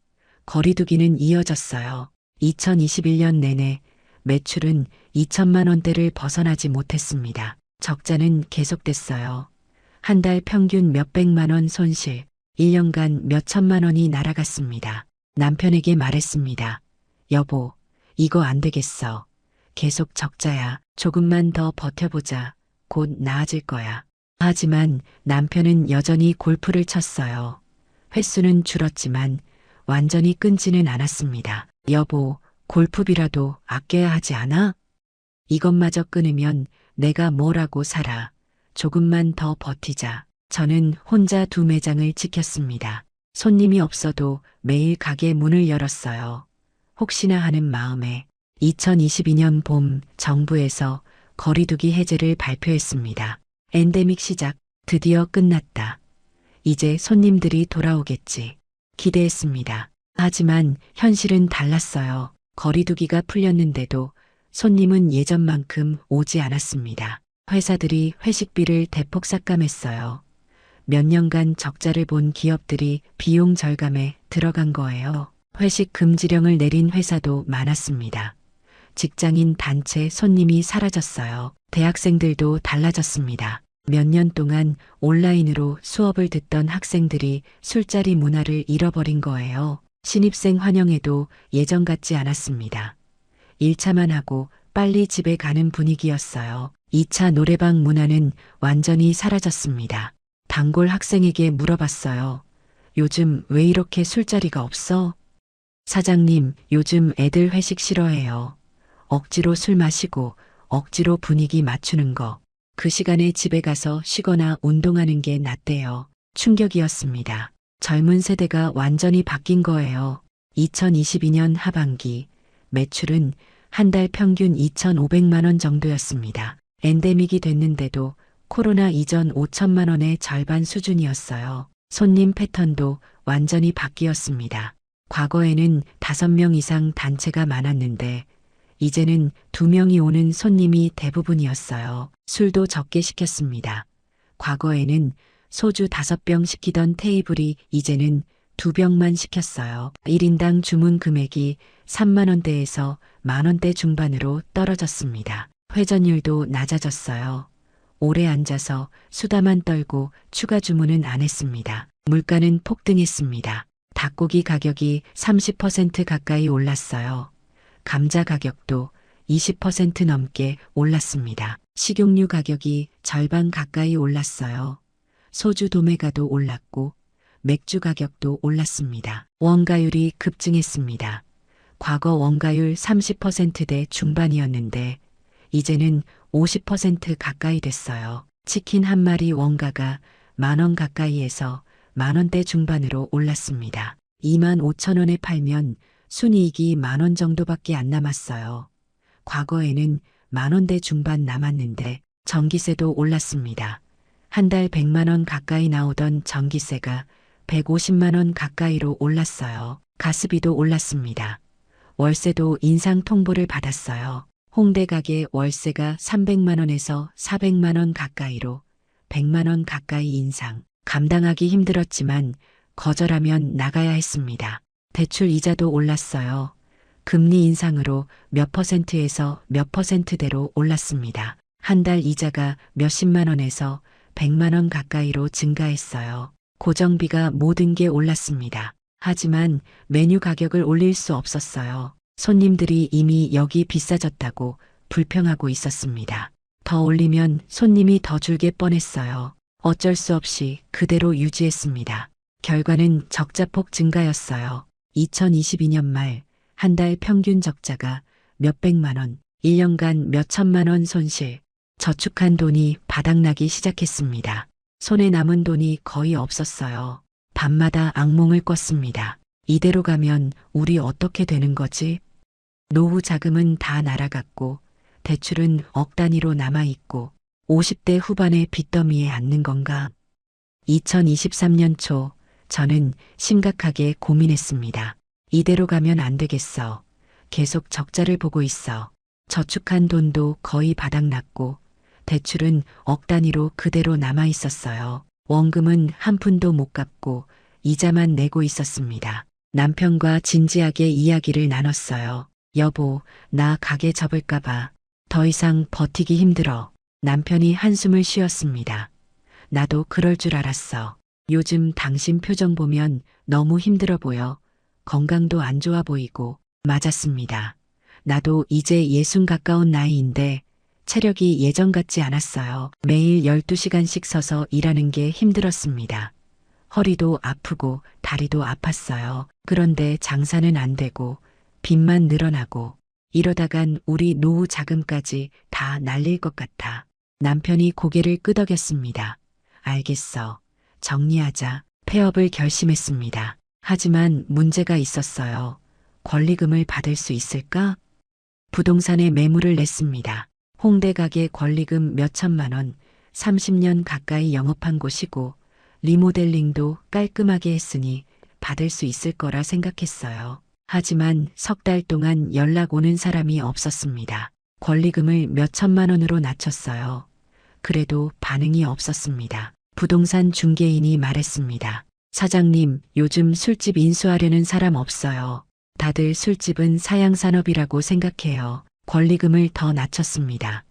거리두기는 이어졌어요. 2021년 내내 매출은 2천만 원대를 벗어나지 못했습니다. 적자는 계속됐어요. 한 달 평균 몇백만 원 손실, 1년간 몇천만 원이 날아갔습니다. 남편에게 말했습니다. 여보, 이거 안 되겠어. 계속 적자야. 조금만 더 버텨보자. 곧 나아질 거야. 하지만 남편은 여전히 골프를 쳤어요. 횟수는 줄었지만 완전히 끊지는 않았습니다. 여보, 골프비라도 아껴야 하지 않아? 이것마저 끊으면 내가 뭐라고 살아. 조금만 더 버티자. 저는 혼자 두 매장을 지켰습니다. 손님이 없어도 매일 가게 문을 열었어요. 혹시나 하는 마음에 2022년 봄 정부에서 거리두기 해제를 발표했습니다. 엔데믹 시작, 드디어 끝났다. 이제 손님들이 돌아오겠지. 기대했습니다. 하지만 현실은 달랐어요. 거리두기가 풀렸는데도 손님은 예전만큼 오지 않았습니다. 회사들이 회식비를 대폭 삭감했어요. 몇 년간 적자를 본 기업들이 비용 절감에 들어간 거예요. 회식 금지령을 내린 회사도 많았습니다. 직장인 단체 손님이 사라졌어요. 대학생들도 달라졌습니다. 몇 년 동안 온라인으로 수업을 듣던 학생들이 술자리 문화를 잃어버린 거예요. 신입생 환영회도 예전 같지 않았습니다. 1차만 하고 빨리 집에 가는 분위기였어요. 2차 노래방 문화는 완전히 사라졌습니다. 단골 학생에게 물어봤어요. 요즘 왜 이렇게 술자리가 없어? 사장님, 요즘 애들 회식 싫어해요. 억지로 술 마시고 억지로 분위기 맞추는 거. 그 시간에 집에 가서 쉬거나 운동하는 게 낫대요. 충격이었습니다. 젊은 세대가 완전히 바뀐 거예요. 2022년 하반기 매출은 한 달 평균 2,500만 원 정도였습니다. 엔데믹이 됐는데도 코로나 이전 5천만 원의 절반 수준이었어요. 손님 패턴도 완전히 바뀌었습니다. 과거에는 5명 이상 단체가 많았는데 이제는 2명이 오는 손님이 대부분이었어요. 술도 적게 시켰습니다. 과거에는 소주 5병 시키던 테이블이 이제는 2병만 시켰어요. 1인당 주문 금액이 3만 원대에서 만 원대 중반으로 떨어졌습니다. 회전율도 낮아졌어요. 오래 앉아서 수다만 떨고 추가 주문은 안 했습니다. 물가는 폭등했습니다. 닭고기 가격이 30% 가까이 올랐어요. 감자 가격도 20% 넘게 올랐습니다. 식용유 가격이 절반 가까이 올랐어요. 소주 도매가도 올랐고 맥주 가격도 올랐습니다. 원가율이 급증했습니다. 과거 원가율 30%대 중반이었는데 이제는 50% 가까이 됐어요. 치킨 한 마리 원가가 만 원 가까이에서 만 원대 중반으로 올랐습니다. 2만 5천 원에 팔면 순이익이 만 원 정도밖에 안 남았어요. 과거에는 만 원대 중반 남았는데 전기세도 올랐습니다. 한 달 100만 원 가까이 나오던 전기세가 150만 원 가까이로 올랐어요. 가스비도 올랐습니다. 월세도 인상 통보를 받았어요. 홍대 가게 월세가 300만 원에서 400만 원 가까이로 100만 원 가까이 인상. 감당하기 힘들었지만 거절하면 나가야 했습니다. 대출 이자도 올랐어요. 금리 인상으로 몇 퍼센트에서 몇 퍼센트대로 올랐습니다. 한 달 이자가 몇십만 원에서 100만 원 가까이로 증가했어요. 고정비가 모든 게 올랐습니다. 하지만 메뉴 가격을 올릴 수 없었어요. 손님들이 이미 여기 비싸졌다고 불평하고 있었습니다. 더 올리면 손님이 더 줄게 뻔했어요. 어쩔 수 없이 그대로 유지했습니다. 결과는 적자폭 증가였어요. 2022년 말 한 달 평균 적자가 몇백만 원, 1년간 몇천만 원 손실, 저축한 돈이 바닥나기 시작했습니다. 손에 남은 돈이 거의 없었어요. 밤마다 악몽을 꿨습니다. 이대로 가면 우리 어떻게 되는 거지? 노후 자금은 다 날아갔고 대출은 억 단위로 남아있고 50대 후반의 빚더미에 앉는 건가? 2023년 초 저는 심각하게 고민했습니다. 이대로 가면 안 되겠어. 계속 적자를 보고 있어. 저축한 돈도 거의 바닥났고 대출은 억 단위로 그대로 남아 있었어요. 원금은 한 푼도 못 갚고 이자만 내고 있었습니다. 남편과 진지하게 이야기를 나눴어요. 여보, 나 가게 접을까 봐. 더 이상 버티기 힘들어. 남편이 한숨을 쉬었습니다. 나도 그럴 줄 알았어. 요즘 당신 표정 보면 너무 힘들어 보여. 건강도 안 좋아 보이고. 맞았습니다. 나도 이제 60 가까운 나이인데 체력이 예전 같지 않았어요. 매일 12시간씩 서서 일하는 게 힘들었습니다. 허리도 아프고 다리도 아팠어요. 그런데 장사는 안 되고 빚만 늘어나고 이러다간 우리 노후 자금까지 다 날릴 것 같아. 남편이 고개를 끄덕였습니다. 알겠어. 정리하자. 폐업을 결심했습니다. 하지만 문제가 있었어요. 권리금을 받을 수 있을까? 부동산에 매물을 냈습니다. 홍대 가게 권리금 몇 천만 원, 30년 가까이 영업한 곳이고 리모델링도 깔끔하게 했으니 받을 수 있을 거라 생각했어요. 하지만 석 달 동안 연락 오는 사람이 없었습니다. 권리금을 몇 천만 원으로 낮췄어요. 그래도 반응이 없었습니다. 부동산 중개인이 말했습니다. 사장님, 요즘 술집 인수하려는 사람 없어요. 다들 술집은 사양산업이라고 생각해요. 권리금을 더 낮췄습니다.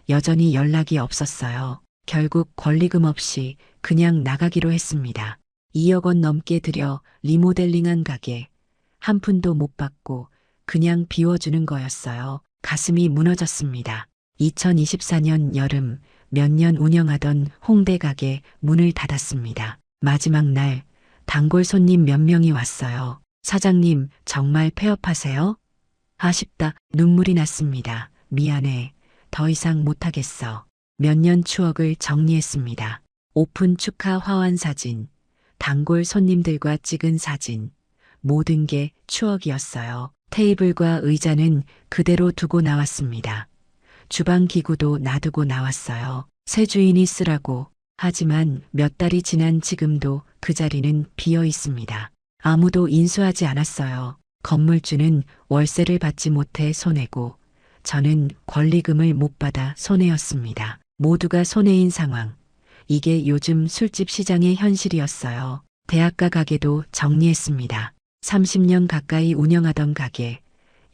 여전히 연락이 없었어요. 결국 권리금 없이 그냥 나가기로 했습니다. 2억 원 넘게 들여 리모델링한 가게. 한 푼도 못 받고 그냥 비워주는 거였어요. 가슴이 무너졌습니다. 2024년 여름 몇 년 운영하던 홍대 가게 문을 닫았습니다. 마지막 날 단골 손님 몇 명이 왔어요. 사장님, 정말 폐업하세요? 아쉽다. 눈물이 났습니다. 미안해. 더 이상 못하겠어. 몇 년 추억을 정리했습니다. 오픈 축하 화환 사진, 단골 손님들과 찍은 사진, 모든 게 추억이었어요. 테이블과 의자는 그대로 두고 나왔습니다. 주방 기구도 놔두고 나왔어요. 새 주인이 쓰라고. 하지만 몇 달이 지난 지금도 그 자리는 비어 있습니다. 아무도 인수하지 않았어요. 건물주는 월세를 받지 못해 손해고 저는 권리금을 못 받아 손해였습니다. 모두가 손해인 상황. 이게 요즘 술집 시장의 현실이었어요. 대학가 가게도 정리했습니다. 30년 가까이 운영하던 가게.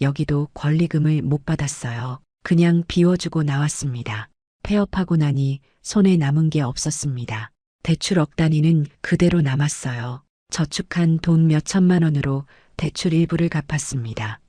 여기도 권리금을 못 받았어요. 그냥 비워주고 나왔습니다. 폐업하고 나니 손에 남은 게 없었습니다. 대출 억 단위는 그대로 남았어요. 저축한 돈 몇 천만 원으로 대출 일부를 갚았습니다.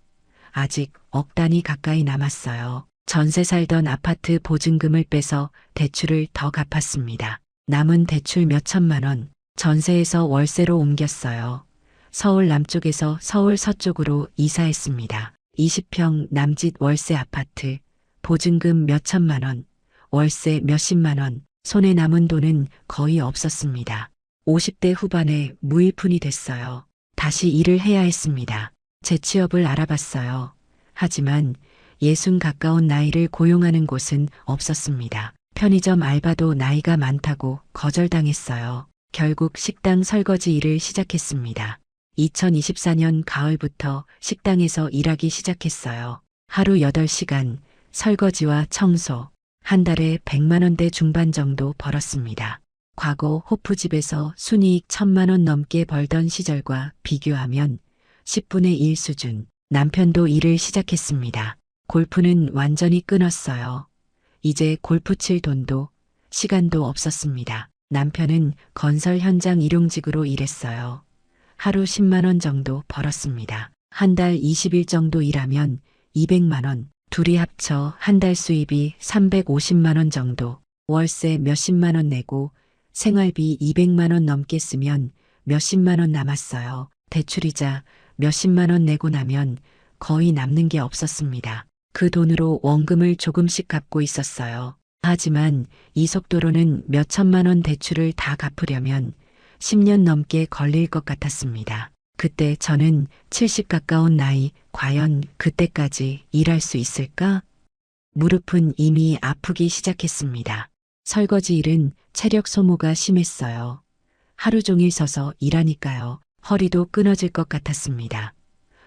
아직 억 단위 가까이 남았어요. 전세 살던 아파트 보증금을 빼서 대출을 더 갚았습니다. 남은 대출 몇 천만 원, 전세에서 월세로 옮겼어요. 서울 남쪽에서 서울 서쪽으로 이사했습니다. 20평 남짓 월세 아파트, 보증금 몇 천만 원, 월세 몇십만 원, 손에 남은 돈은 거의 없었습니다. 50대 후반에 무일푼이 됐어요. 다시 일을 해야 했습니다. 재취업을 알아봤어요. 하지만 60 가까운 나이를 고용하는 곳은 없었습니다. 편의점 알바도 나이가 많다고 거절당했어요. 결국 식당 설거지 일을 시작했습니다. 2024년 가을부터 식당에서 일하기 시작했어요. 하루 8시간 설거지와 청소, 한 달에 100만 원대 중반 정도 벌었습니다. 과거 호프집에서 순이익 1000만 원 넘게 벌던 시절과 비교하면 10분의 1 수준. 남편도 일을 시작했습니다. 골프는 완전히 끊었어요. 이제 골프 칠 돈도 시간도 없었습니다. 남편은 건설 현장 일용직으로 일했어요. 하루 10만 원 정도 벌었습니다. 한 달 20일 정도 일하면 200만 원, 둘이 합쳐 한 달 수입이 350만 원 정도, 월세 몇십만 원 내고 생활비 200만 원 넘게 쓰면 몇십만 원 남았어요. 대출이자 몇십만 원 내고 나면 거의 남는 게 없었습니다. 그 돈으로 원금을 조금씩 갚고 있었어요. 하지만 이 속도로는 몇 천만 원 대출을 다 갚으려면 10년 넘게 걸릴 것 같았습니다. 그때 저는 70 가까운 나이, 과연 그때까지 일할 수 있을까? 무릎은 이미 아프기 시작했습니다. 설거지 일은 체력 소모가 심했어요. 하루 종일 서서 일하니까요. 허리도 끊어질 것 같았습니다.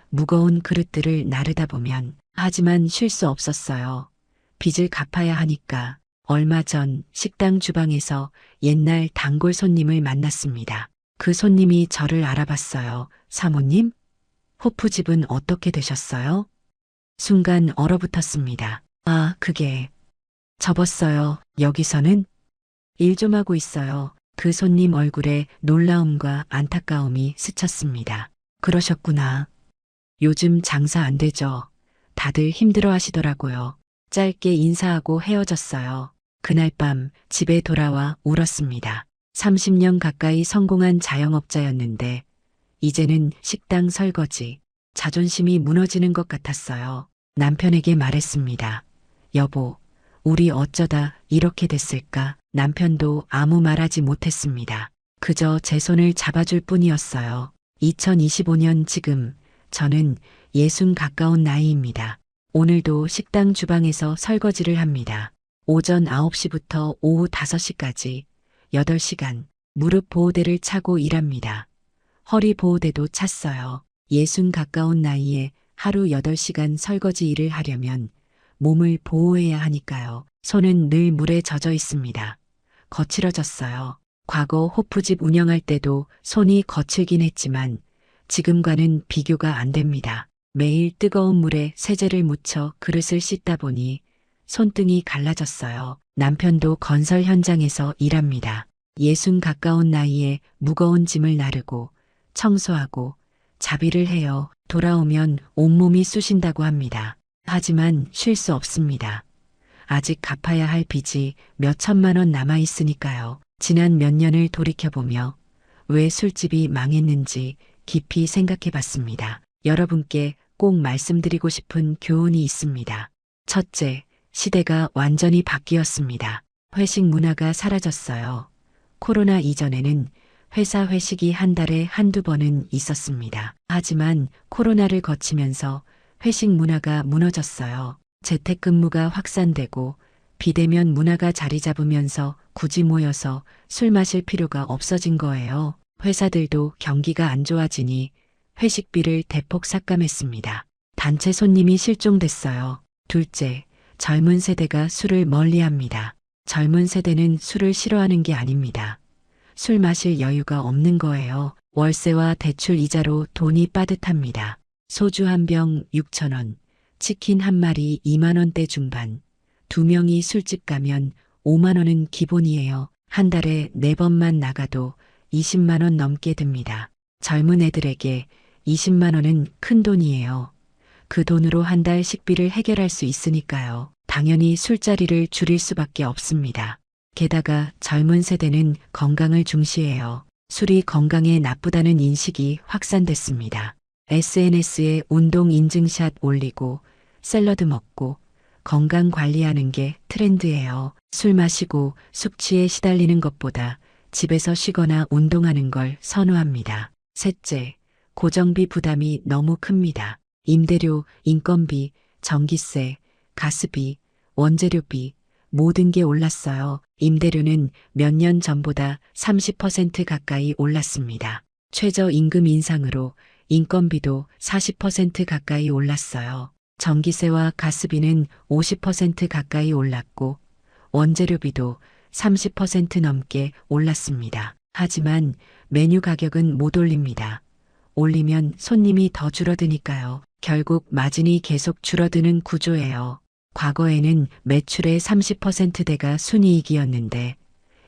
무거운 그릇들을 나르다 보면 하지만 쉴 수 없었어요. 빚을 갚아야 하니까. 얼마 전 식당 주방에서 옛날 단골 손님을 만났습니다. 그 손님이 저를 알아봤어요. 사모님? 호프집은 어떻게 되셨어요? 순간 얼어붙었습니다. 아, 그게 접었어요. 여기서는 일 좀 하고 있어요. 그 손님 얼굴에 놀라움과 안타까움이 스쳤습니다. 그러셨구나. 요즘 장사 안 되죠. 다들 힘들어 하시더라고요. 짧게 인사하고 헤어졌어요. 그날 밤 집에 돌아와 울었습니다. 30년 가까이 성공한 자영업자였는데 이제는 식당 설거지, 자존심이 무너지는 것 같았어요. 남편에게 말했습니다. 여보, 우리 어쩌다 이렇게 됐을까? 남편도 아무 말하지 못했습니다. 그저 제 손을 잡아줄 뿐이었어요. 2025년 지금 저는 60 가까운 나이입니다. 오늘도 식당 주방에서 설거지를 합니다. 오전 9시부터 오후 5시까지 8시간 무릎 보호대를 차고 일합니다. 허리 보호대도 찼어요. 60 가까운 나이에 하루 8시간 설거지 일을 하려면 몸을 보호해야 하니까요. 손은 늘 물에 젖어 있습니다. 거칠어졌어요. 과거 호프집 운영할 때도 손이 거칠긴 했지만 지금과는 비교가 안 됩니다. 매일 뜨거운 물에 세제를 묻혀 그릇을 씻다 보니 손등이 갈라졌어요. 남편도 건설 현장에서 일합니다. 60 가까운 나이에 무거운 짐을 나르고 청소하고 자비를 해요. 돌아오면 온몸이 쑤신다고 합니다. 하지만 쉴 수 없습니다. 아직 갚아야 할 빚이 몇 천만 원 남아 있으니까요. 지난 몇 년을 돌이켜보며 왜 술집이 망했는지 깊이 생각해 봤습니다. 여러분께 꼭 말씀드리고 싶은 교훈이 있습니다. 첫째, 시대가 완전히 바뀌었습니다. 회식 문화가 사라졌어요. 코로나 이전에는 회사 회식이 한 달에 한두 번은 있었습니다. 하지만 코로나를 거치면서 회식 문화가 무너졌어요. 재택근무가 확산되고 비대면 문화가 자리 잡으면서 굳이 모여서 술 마실 필요가 없어진 거예요. 회사들도 경기가 안 좋아지니 회식비를 대폭 삭감했습니다. 단체 손님이 실종됐어요. 둘째, 젊은 세대가 술을 멀리합니다. 젊은 세대는 술을 싫어하는 게 아닙니다. 술 마실 여유가 없는 거예요. 월세와 대출 이자로 돈이 빠듯합니다. 소주 한 병 6,000원, 치킨 한 마리 2만 원대 중반, 2명이 술집 가면 5만 원은 기본이에요. 한 달에 4번만 나가도 20만 원 넘게 듭니다. 젊은 애들에게 20만 원은 큰 돈이에요. 그 돈으로 한 달 식비를 해결할 수 있으니까요. 당연히 술자리를 줄일 수밖에 없습니다. 게다가 젊은 세대는 건강을 중시해요. 술이 건강에 나쁘다는 인식이 확산됐습니다. SNS에 운동 인증샷 올리고 샐러드 먹고 건강 관리하는 게 트렌드예요. 술 마시고 숙취에 시달리는 것보다 집에서 쉬거나 운동하는 걸 선호합니다. 셋째, 고정비 부담이 너무 큽니다. 임대료, 인건비, 전기세, 가스비, 원재료비 모든 게 올랐어요. 임대료는 몇 년 전보다 30% 가까이 올랐습니다. 최저임금 인상으로 인건비도 40% 가까이 올랐어요. 전기세와 가스비는 50% 가까이 올랐고 원재료비도 30% 넘게 올랐습니다. 하지만 메뉴 가격은 못 올립니다. 올리면 손님이 더 줄어드니까요. 결국 마진이 계속 줄어드는 구조예요. 과거에는 매출의 30%대가 순이익이었는데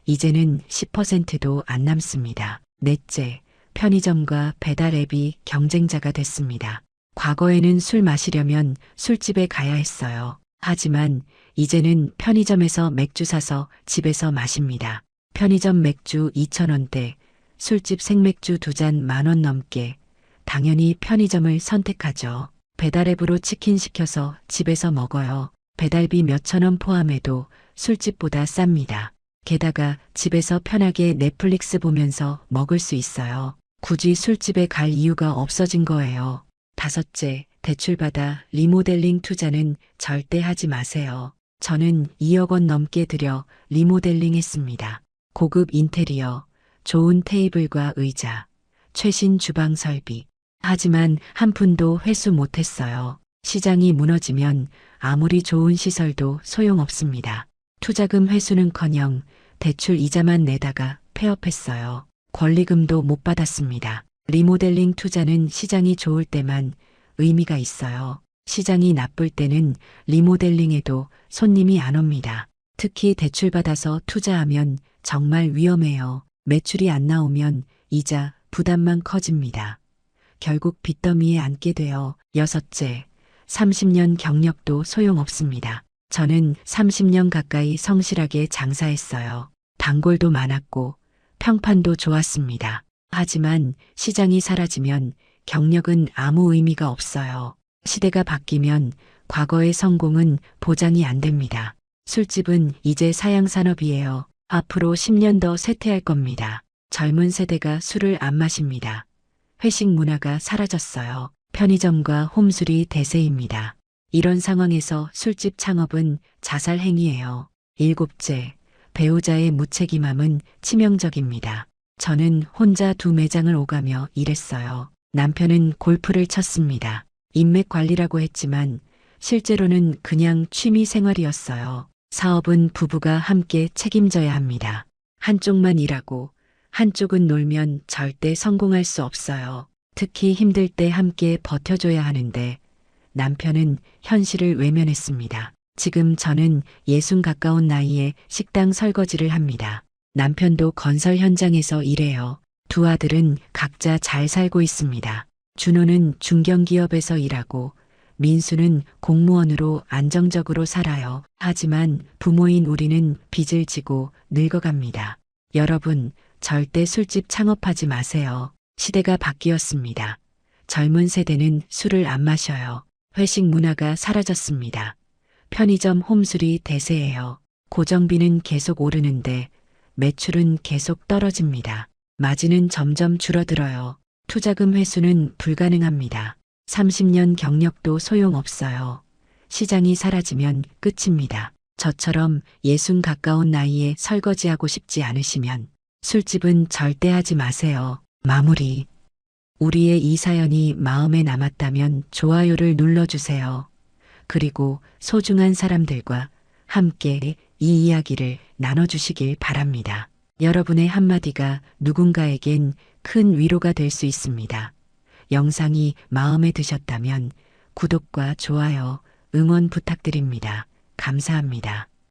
이제는 10%도 안 남습니다. 넷째, 편의점과 배달 앱이 경쟁자가 됐습니다. 과거에는 술 마시려면 술집에 가야 했어요. 하지만 이제는 편의점에서 맥주 사서 집에서 마십니다. 편의점 맥주 2,000원대, 술집 생맥주 2잔 10,000원 넘게. 당연히 편의점을 선택하죠. 배달앱으로 치킨 시켜서 집에서 먹어요. 배달비 몇천 원 포함해도 술집보다 쌉니다. 게다가 집에서 편하게 넷플릭스 보면서 먹을 수 있어요. 굳이 술집에 갈 이유가 없어진 거예요. 다섯째, 대출받아 리모델링 투자는 절대 하지 마세요. 저는 2억 원 넘게 들여 리모델링 했습니다. 고급 인테리어, 좋은 테이블과 의자, 최신 주방 설비. 하지만 한 푼도 회수 못했어요. 시장이 무너지면 아무리 좋은 시설도 소용없습니다. 투자금 회수는커녕 대출 이자만 내다가 폐업했어요. 권리금도 못 받았습니다. 리모델링 투자는 시장이 좋을 때만 의미가 있어요. 시장이 나쁠 때는 리모델링에도 손님이 안 옵니다. 특히 대출받아서 투자하면 정말 위험해요. 매출이 안 나오면 이자, 부담만 커집니다. 결국 빚더미에 앉게 돼요. 여섯째, 30년 경력도 소용없습니다. 저는 30년 가까이 성실하게 장사했어요. 단골도 많았고 평판도 좋았습니다. 하지만 시장이 사라지면 경력은 아무 의미가 없어요. 시대가 바뀌면 과거의 성공은 보장이 안 됩니다. 술집은 이제 사양산업이에요. 앞으로 10년 더 쇠퇴할 겁니다. 젊은 세대가 술을 안 마십니다. 회식 문화가 사라졌어요. 편의점과 홈술이 대세입니다. 이런 상황에서 술집 창업은 자살 행위예요. 일곱째, 배우자의 무책임함은 치명적입니다. 저는 혼자 2매장을 오가며 일했어요. 남편은 골프를 쳤습니다. 인맥 관리라고 했지만 실제로는 그냥 취미 생활이었어요. 사업은 부부가 함께 책임져야 합니다. 한쪽만 일하고 한쪽은 놀면 절대 성공할 수 없어요. 특히 힘들 때 함께 버텨줘야 하는데 남편은 현실을 외면했습니다. 지금 저는 60 가까운 나이에 식당 설거지를 합니다. 남편도 건설 현장에서 일해요. 두 아들은 각자 잘 살고 있습니다. 준호는 중견기업에서 일하고 민수는 공무원으로 안정적으로 살아요. 하지만 부모인 우리는 빚을 지고 늙어갑니다. 여러분, 절대 술집 창업하지 마세요. 시대가 바뀌었습니다. 젊은 세대는 술을 안 마셔요. 회식 문화가 사라졌습니다. 편의점 홈술이 대세예요. 고정비는 계속 오르는데 매출은 계속 떨어집니다. 마진은 점점 줄어들어요. 투자금 회수는 불가능합니다. 30년 경력도 소용없어요. 시장이 사라지면 끝입니다. 저처럼 60 가까운 나이에 설거지하고 싶지 않으시면 술집은 절대 하지 마세요. 마무리. 우리의 이 사연이 마음에 남았다면 좋아요를 눌러주세요. 그리고 소중한 사람들과 함께 이 이야기를 나눠주시길 바랍니다. 여러분의 한마디가 누군가에겐 큰 위로가 될 수 있습니다. 영상이 마음에 드셨다면 구독과 좋아요, 응원 부탁드립니다. 감사합니다.